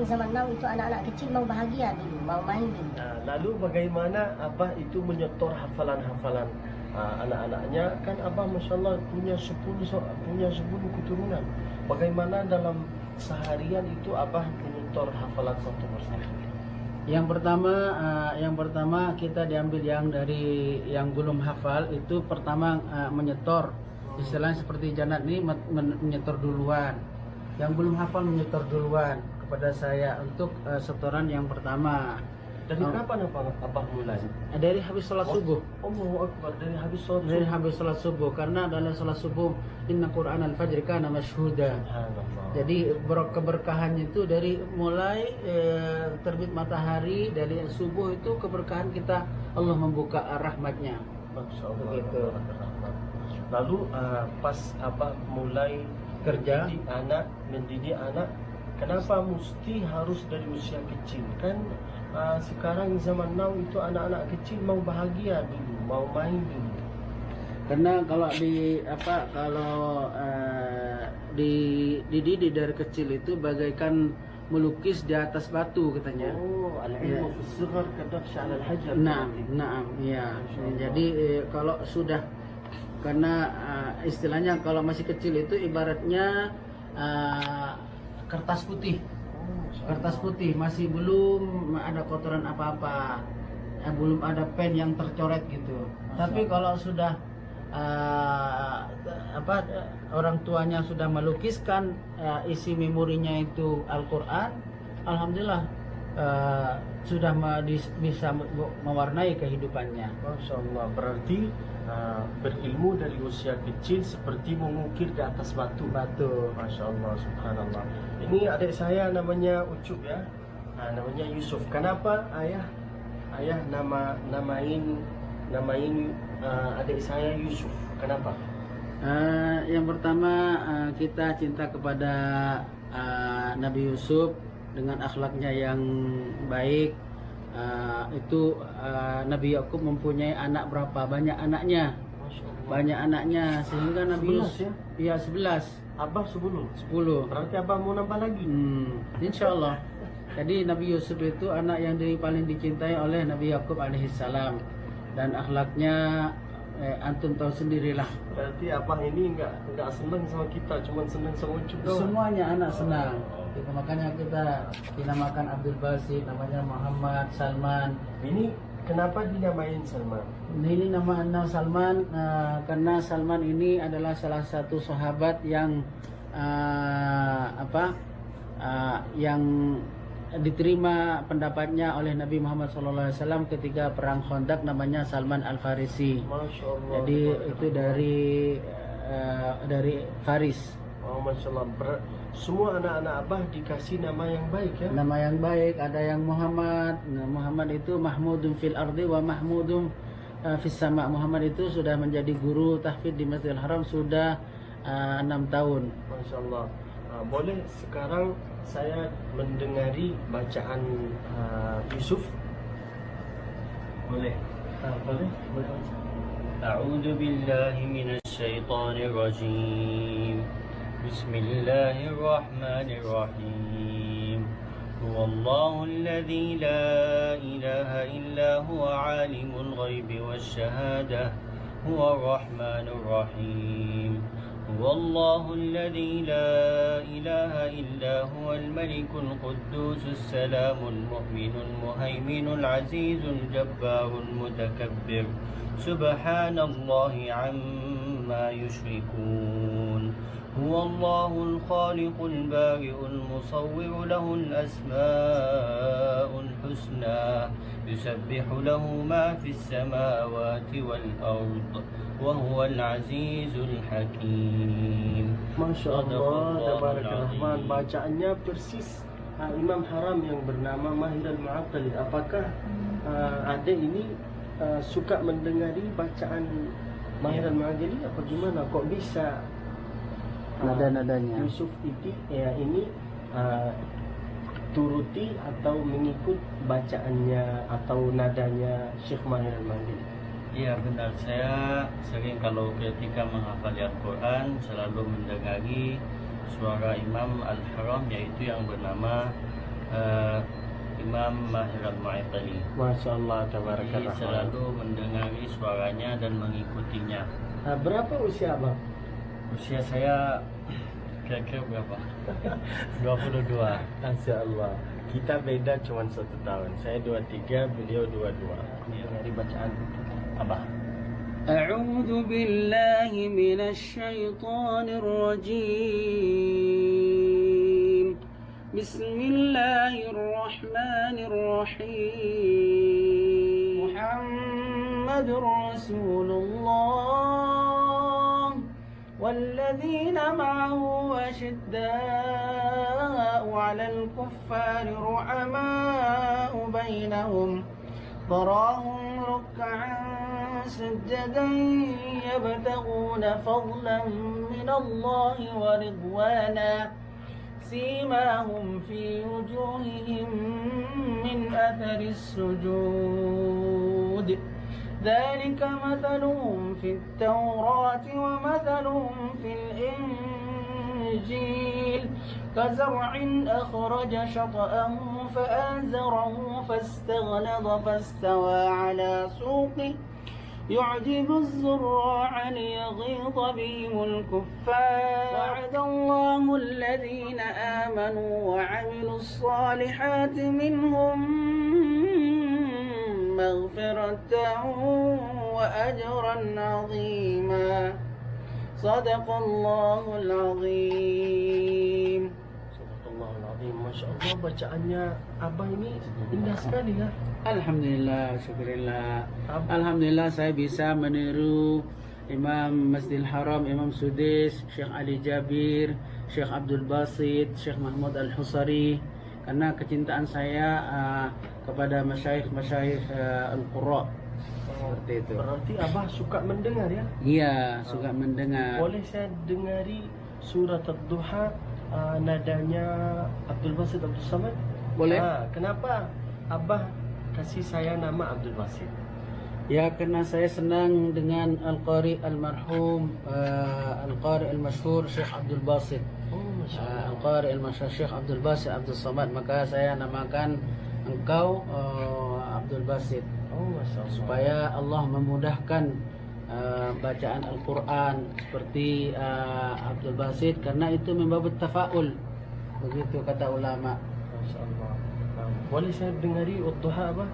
zaman now itu anak-anak kecil mau bahagia dulu, mau main dulu. Lalu bagaimana Abah itu menyetor hafalan-hafalan anak-anaknya? Kan Abah Masya Allah punya 10 keturunan. Bagaimana dalam seharian itu Abah menyetor hafalan satu persatu? Yang pertama kita diambil yang dari yang belum hafal itu pertama menyetor. Istilahnya seperti Janat ini menyetor duluan. Yang belum hafal menyetor duluan kepada saya untuk setoran yang pertama. Dari kapan Abah mulai? Dari habis sholat subuh. Allahu Akbar, dari habis sholat subuh. Dari habis sholat subuh, karena dalam sholat subuh inna Qur'an al-fajr kana masyhuda. Jadi keberkahannya itu dari mulai terbit matahari dari subuh itu keberkahan kita, Allah membuka rahmatnya. Masya Allah. Begitu. Lalu pas Abah mulai Kerja. mendidik anak, kenapa mesti harus dari usia kecil? Kan sekarang zaman now itu anak-anak kecil mau bahagia dulu, mau main dulu. Karena kalau dididik dari kecil itu bagaikan melukis di atas batu katanya. Oh, al-ilmu fi as-sighar kadaqsh 'ala al-hajar. Naam, iya. Jadi kalau sudah, karena istilahnya kalau masih kecil itu ibaratnya kertas putih. Kertas putih masih belum ada kotoran apa-apa, belum ada pen yang tercoret gitu. Tapi kalau sudah orang tuanya sudah melukiskan isi memorinya itu Al-Quran, alhamdulillah sudah bisa mewarnai kehidupannya. Masya Allah, berarti berilmu dari usia kecil seperti mengukir di atas batu. Masya Allah, subhanallah. Ini adik saya namanya Ucup ya, namanya Yusuf. Kenapa ayah namain adik saya Yusuf? Kenapa? Yang pertama kita cinta kepada Nabi Yusuf dengan akhlaknya yang baik. Nabi Yakub mempunyai anak berapa? Banyak anaknya sehingga Nabi Yusuf ya 11. Abah 10. Berarti Abah mau nambah lagi? Insya Allah. Jadi Nabi Yusuf itu anak yang paling dicintai oleh Nabi Yakub alaihissalam, dan akhlaknya antum tahu sendirilah. Berarti Abah ini nggak senang sama kita, cuma senang sama Ucup doang. Semuanya anak senang. Itu makanya kita dinamakan Abdul Basit, namanya Muhammad Salman. Ini kenapa dinamain Salman? Ini nama Salman karena Salman ini adalah salah satu sahabat yang yang diterima pendapatnya oleh Nabi Muhammad SAW ketika perang Khandaq, namanya Salman Al-Farisi. Masya Allah. Jadi itu dari Faris. Oh, Masya Allah. Semua anak-anak Abah dikasih nama yang baik ya? Nama yang baik, ada yang Muhammad. Muhammad itu Mahmudun fil ardi wa Mahmudun fis sama. Muhammad itu sudah menjadi guru tahfidz di Masjidil Haram sudah 6 tahun. Masya Allah. Boleh sekarang saya mendengari bacaan Yusuf? Boleh? Boleh? A'udzu billahi minasy syaithanir rajim. Bismillahirrahmanirrahim. Huwallahu alladzi la ilaha illa huwa alimul ghaibi wasyahadah. Huwa rahmanur rahim. والله الذي لا إله إلا هو الملك القدوس السلام المؤمن المهيمن العزيز الجبار المتكبر سبحان الله عما يشركون هو الله الخالق البارئ المصور له الأسماء الحسنى يسبح له ما في السماوات والأرض وهو العزيز الحكيم. Masya Allah, Tabarakallah. Bacaannya persis Imam Haram yang bernama Mahir al-Mu'attalid. Apakah adik ini suka mendengari bacaan Mahir al-Mu'attalid? Apa gimana? Kok bisa nada-nadanya Yusuf ini turuti atau mengikut bacaannya atau nadanya Syekh Mahir al-Mu'attalid? Iya benar, saya sering kalau ketika menghafal Al-Quran selalu mendengari suara Imam Al-Haram, yaitu yang bernama Imam Mahir Al-Mu'aitali. Masya Allah, Jadi tabarakallah. selalu mendengari suaranya dan mengikutinya. Berapa usia abang? Usia saya kira-kira berapa? 22. Masya Allah. Kita beda cuma 1 tahun. Saya 23, beliau 22. Dari bacaan abah. أعوذ بالله من الشيطان الرجيم بسم الله الرحمن الرحيم محمد رسول الله والذين معه أشداء على الكفار رحماء بينهم تراهم ركعا سجدا يبتغون فضلا من الله ورضوانا سيماهم في وجوههم من أثر السجود ذلك مثلهم في التوراة ومثلهم في الإنجيل كزرع أخرج شطأه فآزره فاستغلظ فاستوى على سوقه يعجب الزراع ليغيظ بهم الكفار وعد الله الذين آمنوا وعملوا الصالحات منهم مغفرة وأجرا عظيما صدق الله العظيم. Astagfirullahaladzim. Masya Allah, bacaannya abah ini indah sekali ya. Alhamdulillah, syukurillah. Alhamdulillah saya bisa meniru Imam Masjidil Haram, Imam Sudais, Syekh Ali Jabir, Syekh Abdul Basit, Syekh Mahmud Al-Husari, karena kecintaan saya kepada masyayikh Al-Qurra. Seperti itu. Berarti abah suka mendengar ya? Iya, suka mendengar. Boleh saya dengari surat Ad-Duha, nadanya Abdul Basit Abdul Samad? Boleh. Kenapa abah kasih saya nama Abdul Basit? Ya, karena saya senang dengan Al-Qari Al-Marhum, Al-Qari Al-Masyhur Syekh Abdul Basit. Oh, Masya Allah. Al-Qari Al-Masyhur Syekh Abdul Basit Abdul Samad, maka saya namakan engkau Abdul Basit. Oh, Masya Allah. Supaya Allah memudahkan bacaan Al-Quran seperti Abdul Basit, karena itu membawa tafaul, begitu kata ulama. Masya Allah. Boleh saya dengari Ad-Duha abah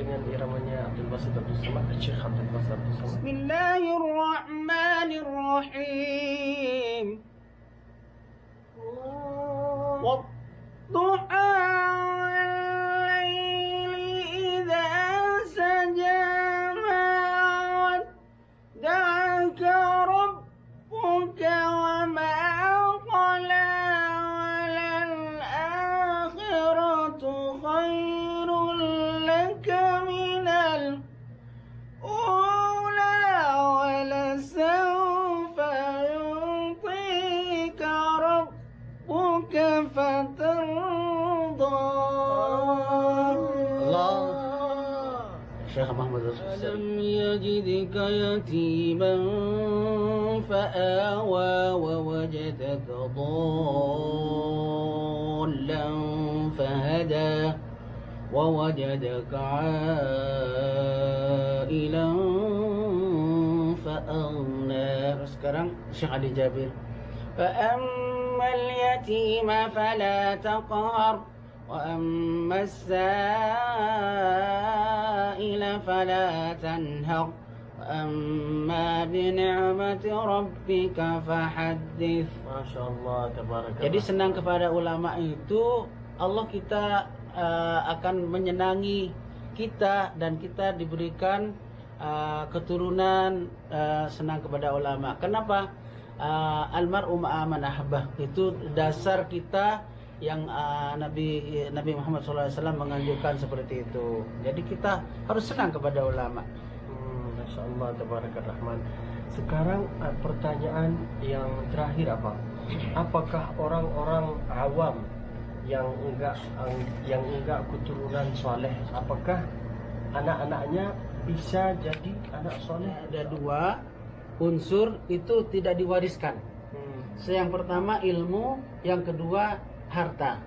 dengan iramanya Abdul Basit Abdul Samad, Syekh Abdul Basit Abdul Samad. Bismillahirrahmanirrahim. Wadduha Syekh Muhammad Alam yajidka yatiman fa'awa wa wajadaka dhallan fahada wa wajadaka ailan fa'aghna. Sekarang Syekh Ali Jabir. Fa'ammal yatima fala taqhar وأما السائل فلا تنهر وأما بنعمة ربك فحدث. Masya Allah, tabarakallah. Jadi senang kepada ulama itu Allah kita akan menyenangi kita, dan kita diberikan keturunan senang kepada ulama. Kenapa? Almar'u ma'a man ahabbah, itu dasar kita yang Nabi Muhammad SAW menganjurkan seperti itu. Jadi kita harus senang kepada ulama. Masya Allah, tabarakallah rahman. Sekarang pertanyaan yang terakhir apa? Apakah orang-orang awam yang enggak keturunan soleh, apakah anak-anaknya bisa jadi anak soleh? Ada dua unsur itu tidak diwariskan. Yang pertama ilmu, yang kedua harta.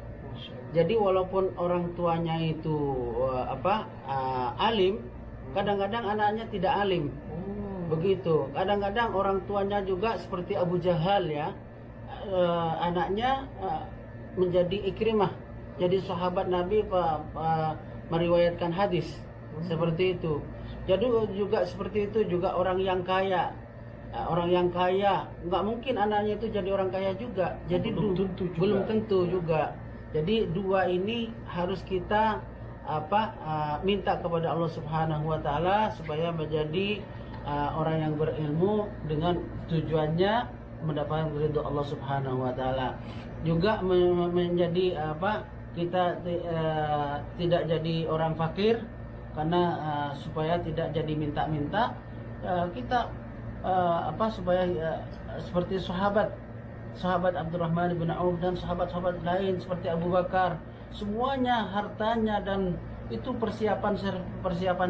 Jadi walaupun orang tuanya itu alim, kadang-kadang anaknya tidak alim. Begitu. Kadang-kadang orang tuanya juga seperti Abu Jahal ya, anaknya menjadi Ikrimah, jadi sahabat Nabi meriwayatkan hadis seperti itu. Jadi juga seperti itu juga orang yang kaya. Orang yang kaya nggak mungkin anaknya itu jadi orang kaya juga. Jadi belum tentu juga. Jadi dua ini harus kita minta kepada Allah Subhanahu wa taala supaya menjadi orang yang berilmu dengan tujuannya mendapatkan ridho Allah Subhanahu wa taala. Juga menjadi kita tidak jadi orang fakir karena supaya tidak jadi minta-minta, kita supaya seperti sahabat Abdurrahman bin Auf dan sahabat-sahabat lain seperti Abu Bakar, semuanya hartanya dan itu persiapan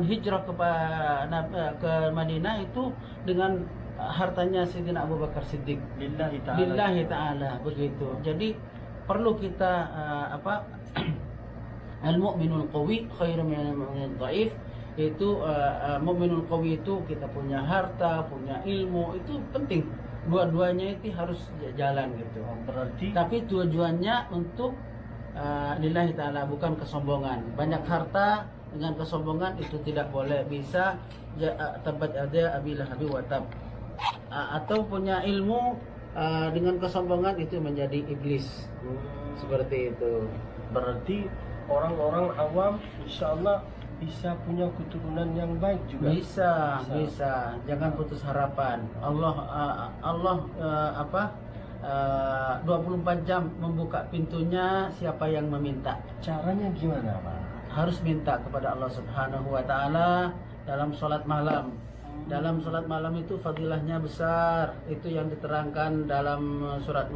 hijrah ke Madinah itu dengan hartanya Sayyidina Abu Bakar Siddiq lillahi ta'ala begitu. Jadi perlu kita al-mu'minul qawi khairum minal dhaif, itu mukminul qawi itu kita punya harta, punya ilmu, itu penting. Dua-duanya itu harus jalan gitu. Berarti tapi tujuannya untuk lillahi ta'ala, bukan kesombongan. Banyak harta dengan kesombongan itu tidak boleh. Bisa tabat ada Abi Lahab wa tab. Atau punya ilmu dengan kesombongan itu menjadi iblis. Seperti itu. Berarti orang-orang awam insyaallah bisa punya keturunan yang baik juga. Bisa. Jangan putus harapan. Allah 24 jam membuka pintunya siapa yang meminta. Caranya gimana, Pak? Harus minta kepada Allah Subhanahu wa taala dalam sholat malam. Dalam sholat malam itu fadilahnya besar. Itu yang diterangkan dalam surat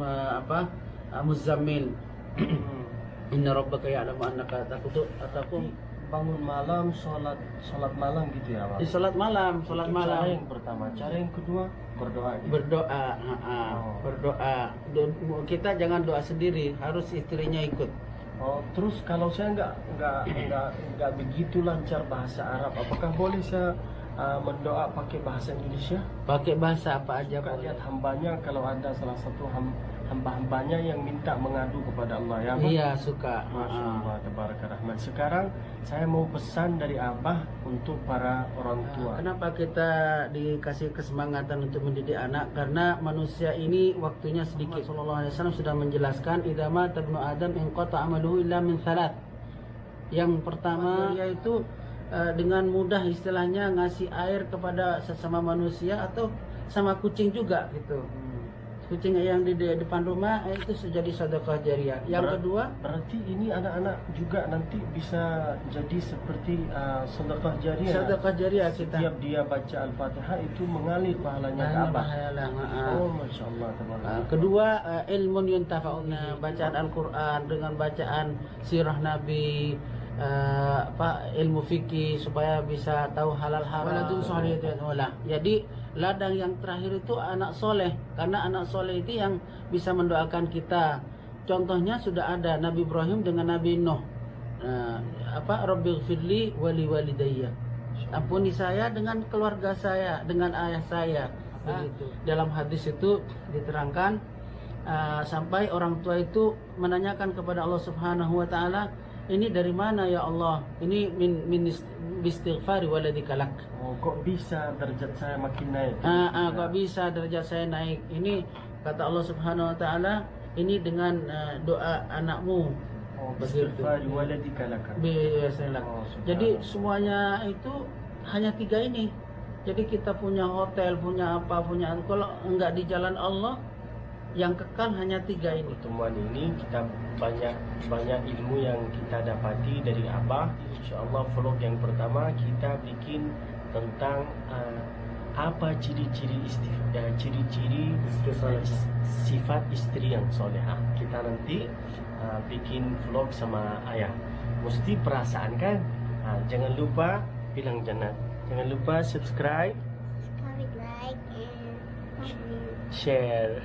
Muzammil. Inna rabbaka ya'lamu annaka taqumu bangun malam, sholat malam gitu ya, Pak? Di sholat malam. Cara yang pertama, cara yang kedua berdoa. Berdoa. Kita jangan doa sendiri, harus istrinya ikut. Oh, terus kalau saya nggak begitu lancar bahasa Arab, apakah boleh saya mendoa pakai bahasa Indonesia? Pakai bahasa apa aja, Pak? Pak? Lihat hambanya, kalau ada salah satu hamba-hambanya yang minta mengadu kepada Allah ya, Pak? Iya, suka. Masya Allah, tabaraka rahman. Sekarang saya mau pesan dari Abah untuk para orang tua. Kenapa kita dikasih kesemangatan untuk mendidik anak? Karena manusia ini waktunya sedikit. Sallallahu alaihi wasallam sudah menjelaskan idama tabnu adam in qata amaluhu illa min salat. Yang pertama yaitu dengan mudah istilahnya ngasih air kepada sesama manusia atau sama kucing juga gitu. Kucing yang di depan rumah itu jadi sedekah jariah. Yang kedua, berarti ini anak-anak juga nanti bisa jadi seperti sedekah jariah. Sedekah jariah kita. Setiap dia baca Al-Fatihah itu mengalir pahalanya ke Abah. Oh, Masya Allah. Kedua, ilmun yuntafa'una, bacaan Al-Quran dengan bacaan sirah Nabi, ilmu fikih supaya bisa tahu halal haram. Jadi ladang yang terakhir itu anak soleh, karena anak soleh itu yang bisa mendoakan kita. Contohnya sudah ada Nabi Ibrahim dengan Nabi Nuh. Rabbighfirli wali walidayya. Ampuni saya dengan keluarga saya, dengan ayah saya. Begitu. Dalam hadis itu diterangkan sampai orang tua itu menanyakan kepada Allah Subhanahu wa taala, ini dari mana ya Allah? Ini min istighfari waladikalak. Oh, kok bisa derajat saya makin naik? Kok bisa derajat saya naik? Ini kata Allah Subhanahu wa taala, ini dengan doa anakmu. Oh, istighfari waladikalak. Jadi semuanya itu hanya 3 ini. Jadi kita punya hotel, punya apa, kalau enggak di jalan Allah, yang kekal hanya 3 ini. Pertemuan ini kita banyak ilmu yang kita dapati dari Abah. InsyaAllah vlog yang pertama kita bikin tentang apa ciri-ciri sifat istri yang solehah. Kita nanti bikin vlog sama ayah. Mesti perasaan kan? Jangan lupa bilang jannat. Jangan lupa subscribe, like, and share.